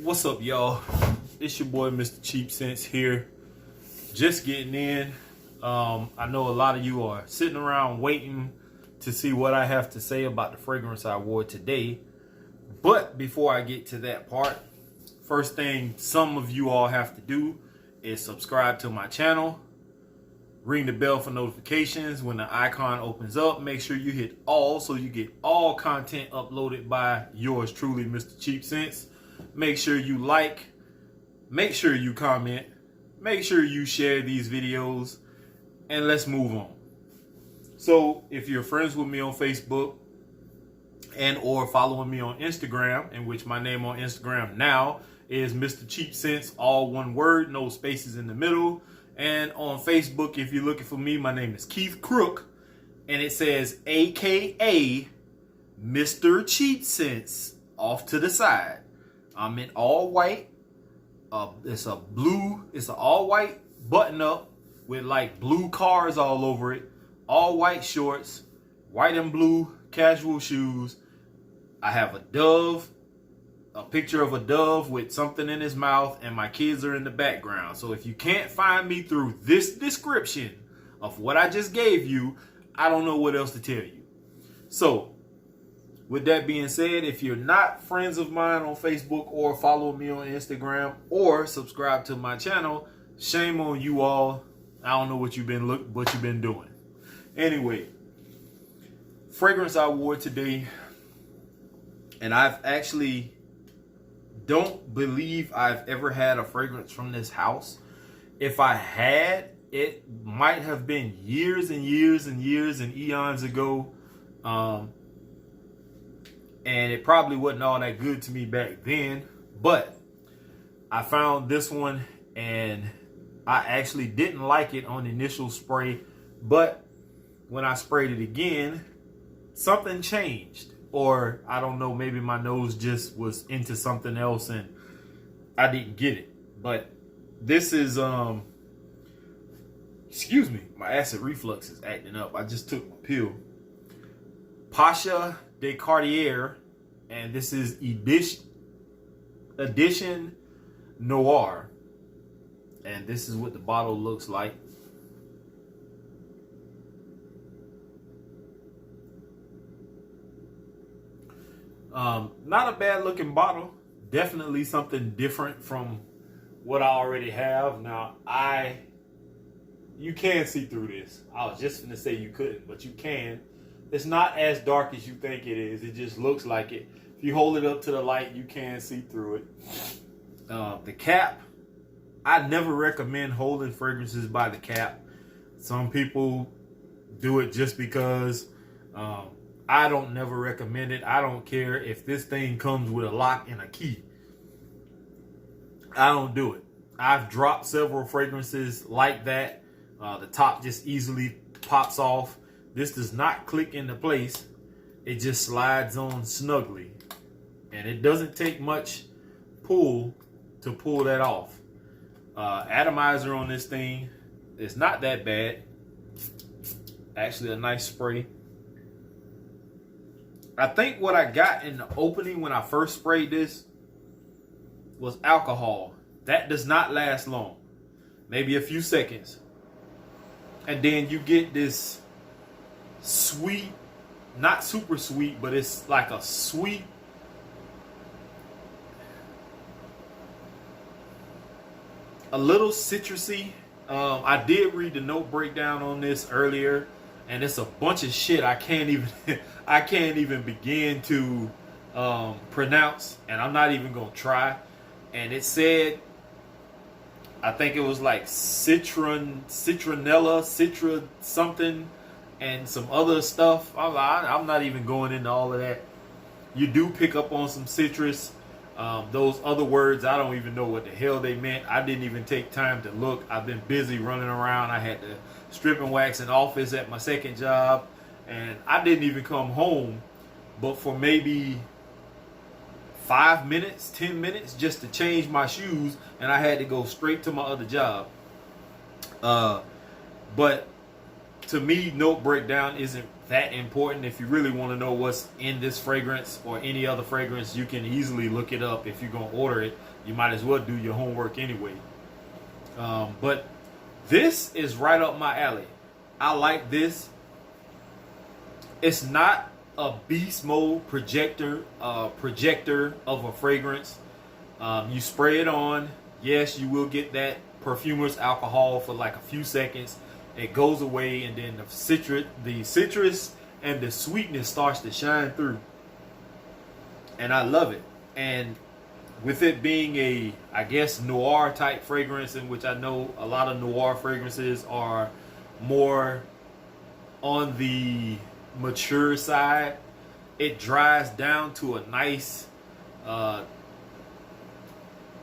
What's up, y'all? It's your boy, Mr. Cheap Sense here. Just getting in. I know a lot of you are sitting around waiting to see what I have to say about the fragrance I wore today. But before I get to that part, first thing some of you all have to do is subscribe to my channel. Ring the bell for notifications. When the icon opens up, make sure you hit all so you get all content uploaded by yours truly, Mr. Cheap Sense. Make sure you like, make sure you comment, make sure you share these videos, and let's move on. So if you're friends with me on Facebook and or following me on Instagram, in which my name on Instagram now is Mr. Cheap Sense, all one word, no spaces in the middle. And on Facebook, if you're looking for me, my name is Keith Crook, and it says AKA Mr. Cheap Sense off to the side. I'm in all white. It's an all white button up with like blue cars all over it. All white shorts, white and blue casual shoes. I have a picture of a dove with something in his mouth, and my kids are in the background. So if you can't find me through this description of what I just gave you, I don't know what else to tell you. So with that being said, if you're not friends of mine on Facebook or follow me on Instagram or subscribe to my channel, shame on you all. I don't know what you've been doing. Anyway, fragrance I wore today, and I've actually don't believe I've ever had a fragrance from this house. If I had, it might have been years and years and years and eons ago. And it probably wasn't all that good to me back then. But I found this one, and I actually didn't like it on initial spray. But when I sprayed it again, something changed. Or I don't know, maybe my nose just was into something else and I didn't get it. But this is, excuse me, my acid reflux is acting up. I just took my pill. Pasha de Cartier, and this is edition Noire. And this is what the bottle looks like. Not a bad looking bottle. Definitely something different from what I already have. Now, you can see through this. I was just going to say you couldn't, but you can. It's not as dark as you think it is. It just looks like it. If you hold it up to the light, you can see through it. The cap, I never recommend holding fragrances by the cap. Some people do it just because. I don't never recommend it. I don't care if this thing comes with a lock and a key. I don't do it. I've dropped several fragrances like that. The top just easily pops off. This does not click into place. It just slides on snugly. And it doesn't take much pull to pull that off. Atomizer on this thing is not that bad. Actually, a nice spray. I think what I got in the opening when I first sprayed this was alcohol. That does not last long. Maybe a few seconds. And then you get this sweet, not super sweet, but it's like a sweet, a little citrusy. I did read the note breakdown on this earlier, and it's a bunch of shit I can't even begin to pronounce, and I'm not even gonna try. And it said, I think it was like citronella, citra something, and some other stuff. I'm not even going into all of that. You do pick up on some citrus. Those other words, I don't even know what the hell they meant. I didn't even take time to look. I've been busy running around. I had to strip and wax an office at my second job, and I didn't even come home but for maybe 5 minutes, 10 minutes just to change my shoes, and I had to go straight to my other job. But to me, note breakdown isn't that important. If you really want to know what's in this fragrance or any other fragrance, you can easily look it up. If you're going to order it, you might as well do your homework anyway. But this is right up my alley. I like this. It's not a beast mode projector of a fragrance. You spray it on. Yes, you will get that perfumer's alcohol for like a few seconds. It goes away, and then the citrus and the sweetness starts to shine through. And I love it. And with it being a, I guess, noir type fragrance, in which I know a lot of noir fragrances are more on the mature side, it dries down to a nice,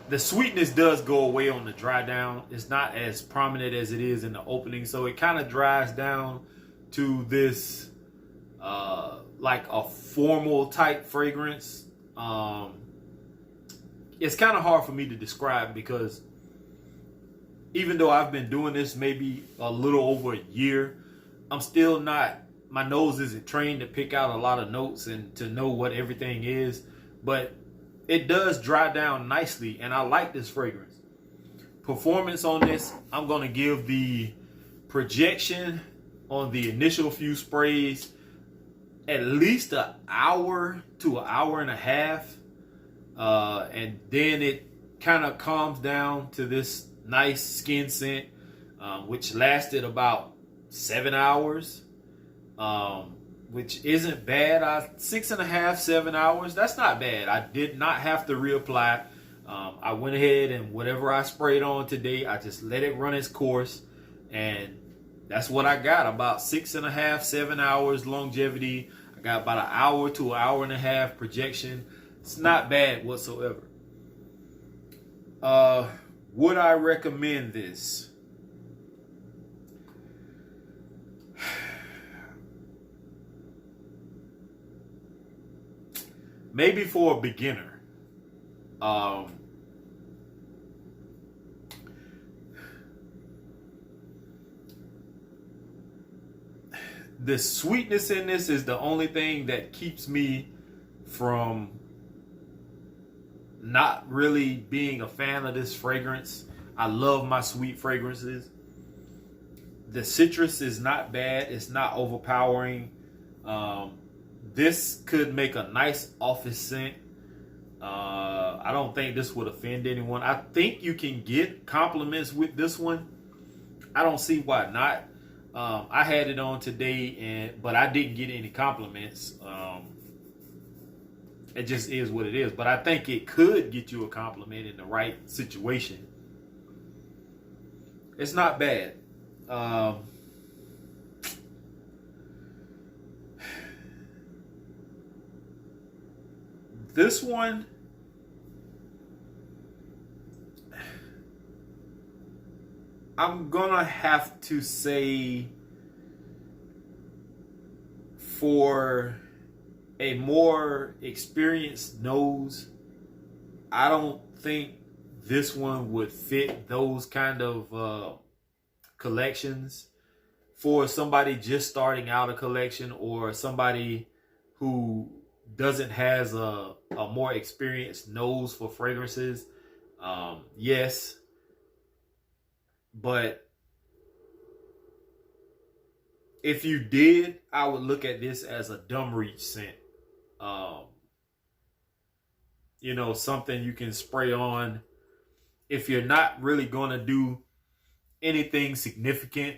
the sweetness does go away on the dry down. It's not as prominent as it is in the opening. So it kind of dries down to this, like a formal type fragrance. It's kind of hard for me to describe, because even though I've been doing this maybe a little over a year, I'm still not, my nose isn't trained to pick out a lot of notes and to know what everything is. But it does dry down nicely, and I like this fragrance. Performance on this, I'm going to give the projection on the initial few sprays at least an hour to an hour and a half. And then it kind of calms down to this nice skin scent, which lasted about 7 hours. Which isn't bad. 6.5, 7 hours. That's not bad. I did not have to reapply. I went ahead and whatever I sprayed on today, I just let it run its course. And that's what I got. About 6.5, 7 hours longevity. I got about an hour to an hour and a half projection. It's not bad whatsoever. Would I recommend this? Maybe for a beginner. The sweetness in this is the only thing that keeps me from not really being a fan of this fragrance. I love my sweet fragrances. The citrus is not bad. It's not overpowering. This could make a nice office scent. I don't think this would offend anyone. I think you can get compliments with this one. I don't see why not. I had it on today, but I didn't get any compliments. It just is what it is. But I think it could get you a compliment in the right situation. It's not bad. This one, I'm gonna have to say, for a more experienced nose, I don't think this one would fit those kind of collections. For somebody just starting out a collection, or somebody who doesn't has a more experienced nose for fragrances, yes, but if you did, I would look at this as a dumb reach scent. Something you can spray on if you're not really going to do anything significant.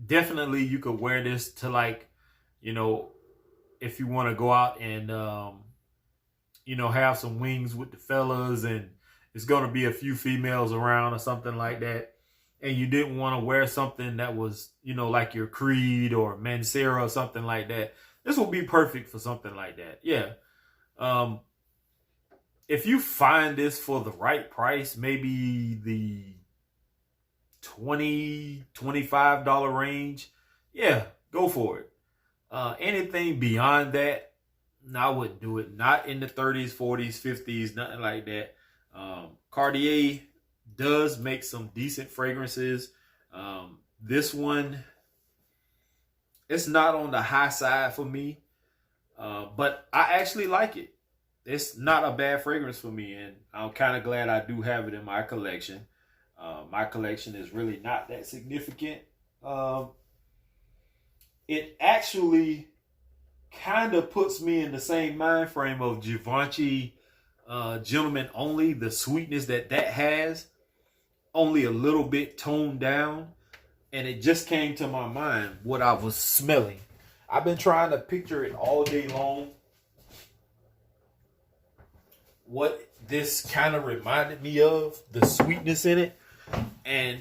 Definitely you could wear this to, like, if you want to go out and, have some wings with the fellas, and it's going to be a few females around or something like that, and you didn't want to wear something that was, like your Creed or Mancera or something like that, this will be perfect for something like that. Yeah. If you find this for the right price, maybe the $20, $25 range, yeah, go for it. Anything beyond that, no, I wouldn't do it. Not in the 30s, 40s, 50s, nothing like that. Cartier does make some decent fragrances. This one, It's not on the high side for me, but I actually like it. It's not a bad fragrance for me, and I'm kind of glad I do have it in my collection. My collection is really not that significant. Um, it actually kind of puts me in the same mind frame of Givenchy Gentleman Only. The sweetness that has, only a little bit toned down. And it just came to my mind what I was smelling. I've been trying to picture it all day long. What this kind of reminded me of, the sweetness in it. And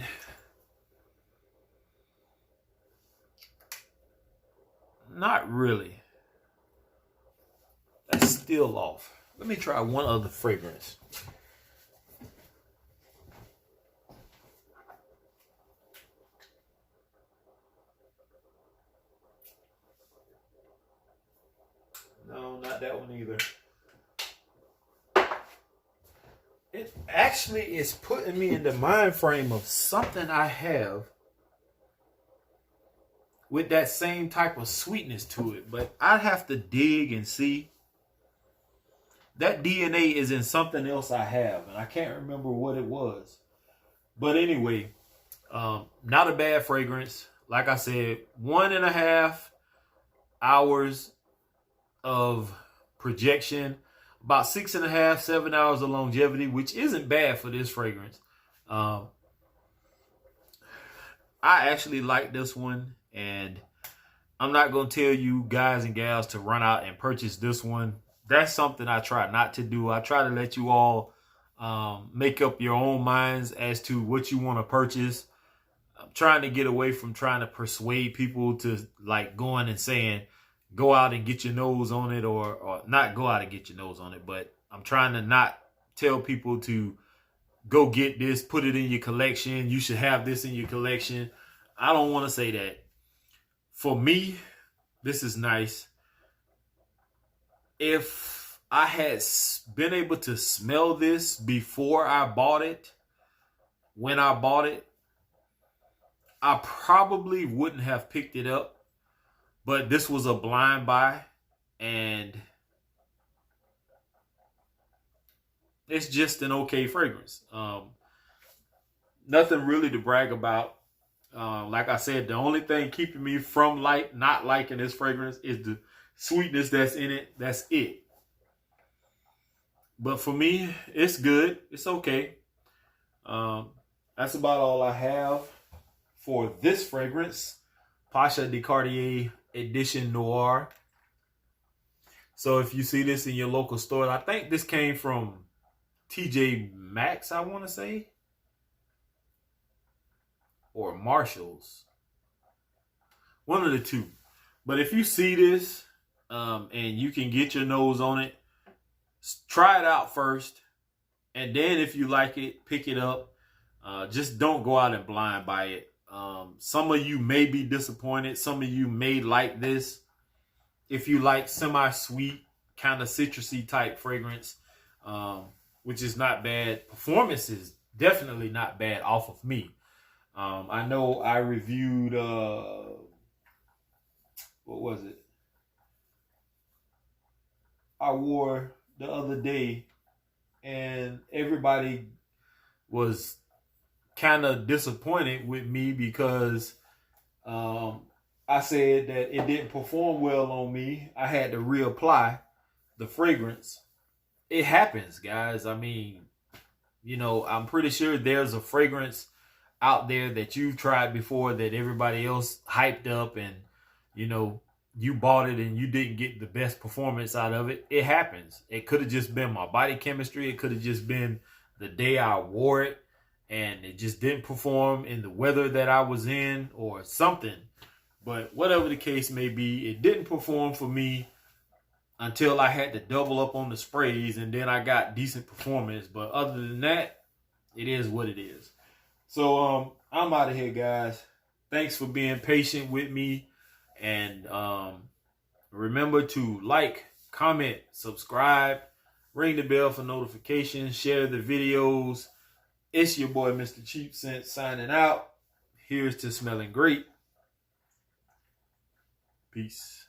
not really. That's still off. Let me try one other fragrance. No, not that one either. It actually is putting me in the mind frame of something I have with that same type of sweetness to it. But I'd have to dig and see. That DNA is in something else I have, and I can't remember what it was. But anyway, not a bad fragrance. Like I said, 1.5 hours of projection, about 6.5, 7 hours of longevity, which isn't bad for this fragrance. I actually like this one, and I'm not going to tell you guys and gals to run out and purchase this one. That's something I try not to do. I try to let you all make up your own minds as to what you want to purchase. I'm trying to get away from trying to persuade people to like going and saying, go out and get your nose on it, or not go out and get your nose on it. But I'm trying to not tell people to go get this, put it in your collection. You should have this in your collection. I don't want to say that. For me, this is nice. If I had been able to smell this before I bought it, when I bought it, I probably wouldn't have picked it up. But this was a blind buy, and it's just an okay fragrance. Nothing really to brag about. Like I said, the only thing keeping me from not liking this fragrance is the sweetness that's in it. That's it. But for me, it's good. It's okay. That's about all I have for this fragrance. Pasha de Cartier Edition Noire. So if you see this in your local store, I think this came from TJ Maxx, I want to say, or Marshall's, one of the two. But if you see this and you can get your nose on it, try it out first, and then if you like it, pick it up. Just don't go out and blind buy it. Some of you may be disappointed. Some of you may like this. If you like semi-sweet, kind of citrusy type fragrance, which is not bad. Performance is definitely not bad off of me. I know I reviewed, what was it? I wore the other day, and everybody was kind of disappointed with me because I said that it didn't perform well on me. I had to reapply the fragrance. It happens, guys. I mean, you know, I'm pretty sure there's a fragrance out there that you've tried before that everybody else hyped up, and, you know, you bought it and you didn't get the best performance out of it. It happens. It could have just been my body chemistry. It could have just been the day I wore it and it just didn't perform in the weather that I was in or something. But whatever the case may be, it didn't perform for me until I had to double up on the sprays, and then I got decent performance. But other than that, it is what it is. So I'm out of here, guys. Thanks for being patient with me. And remember to like, comment, subscribe, ring the bell for notifications, share the videos. It's your boy, Mr. Cheap Sense, signing out. Here's to smelling great. Peace.